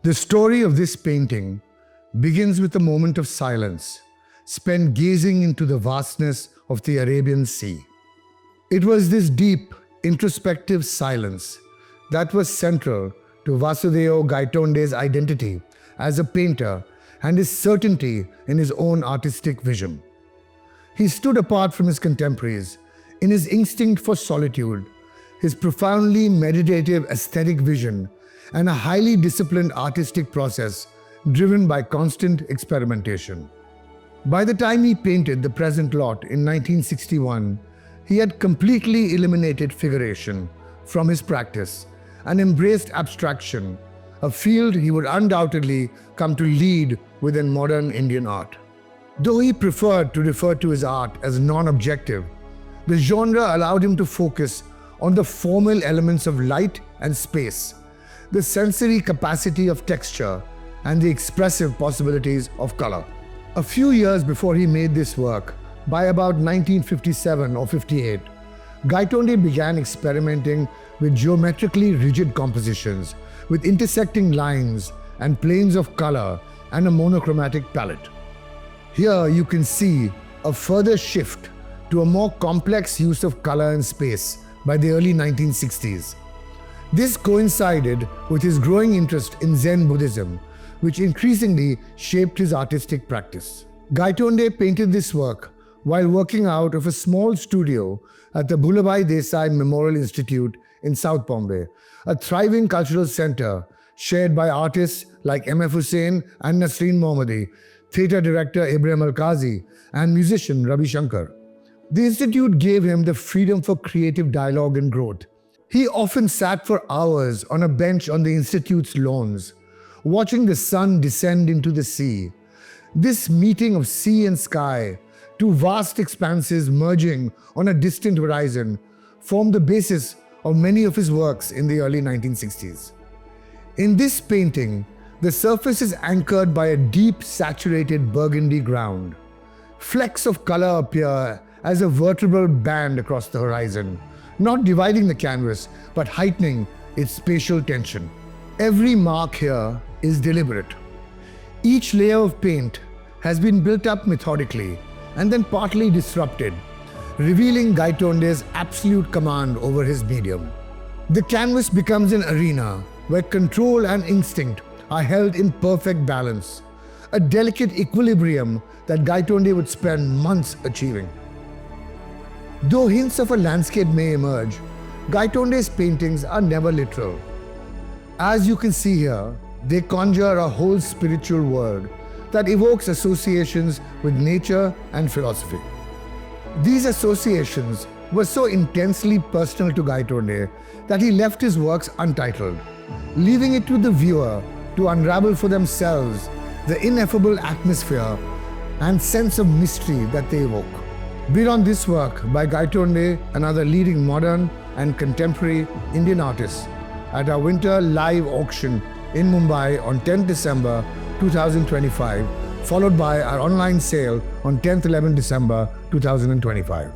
The story of this painting begins with a moment of silence, spent gazing into the vastness of the Arabian Sea. It was this deep, introspective silence that was central to CEO Gaitonde's identity as a painter and his certainty in his own artistic vision. He stood apart from his contemporaries in his instinct for solitude, his profoundly meditative aesthetic vision, and a highly disciplined artistic process driven by constant experimentation. By the time he painted the present lot in 1961, he had completely eliminated figuration from his practice and embraced abstraction, a field he would undoubtedly come to lead within modern Indian art. Though he preferred to refer to his art as non-objective, the genre allowed him to focus on the formal elements of light and space, the sensory capacity of texture, and the expressive possibilities of color. A few years before he made this work, by about 1957 or 58, Gaitonde began experimenting with geometrically rigid compositions, with intersecting lines and planes of color and a monochromatic palette. Here you can see a further shift to a more complex use of color and space by the early 1960s. This coincided with his growing interest in Zen Buddhism, which increasingly shaped his artistic practice. Gaitonde painted this work while working out of a small studio at the Bhulabhai Desai Memorial Institute in South Bombay, a thriving cultural center shared by artists like M.F. Hussain and Nasreen Mohammadi, theatre director Ibrahim Al-Qazi, and musician Ravi Shankar. The institute gave him the freedom for creative dialogue and growth. He often sat for hours on a bench on the institute's lawns, watching the sun descend into the sea. This meeting of sea and sky, two vast expanses merging on a distant horizon, formed the basis of many of his works in the early 1960s. In this painting, the surface is anchored by a deep, saturated burgundy ground. Flecks of color appear as a vertebral band across the horizon, not dividing the canvas, but heightening its spatial tension. Every mark here is deliberate. Each layer of paint has been built up methodically and then partly disrupted, revealing Gaitonde's absolute command over his medium. The canvas becomes an arena where control and instinct are held in perfect balance, a delicate equilibrium that Gaitonde would spend months achieving. Though hints of a landscape may emerge, Gaitonde's paintings are never literal. As you can see here, they conjure a whole spiritual world that evokes associations with nature and philosophy. These associations were so intensely personal to Gaitonde that he left his works untitled, leaving it to the viewer to unravel for themselves the ineffable atmosphere and sense of mystery that they evoke. Bid on this work by Gaitonde and other leading modern and contemporary Indian artists at our winter live auction in Mumbai on 10th December 2025, followed by our online sale on 10th-11th December 2025.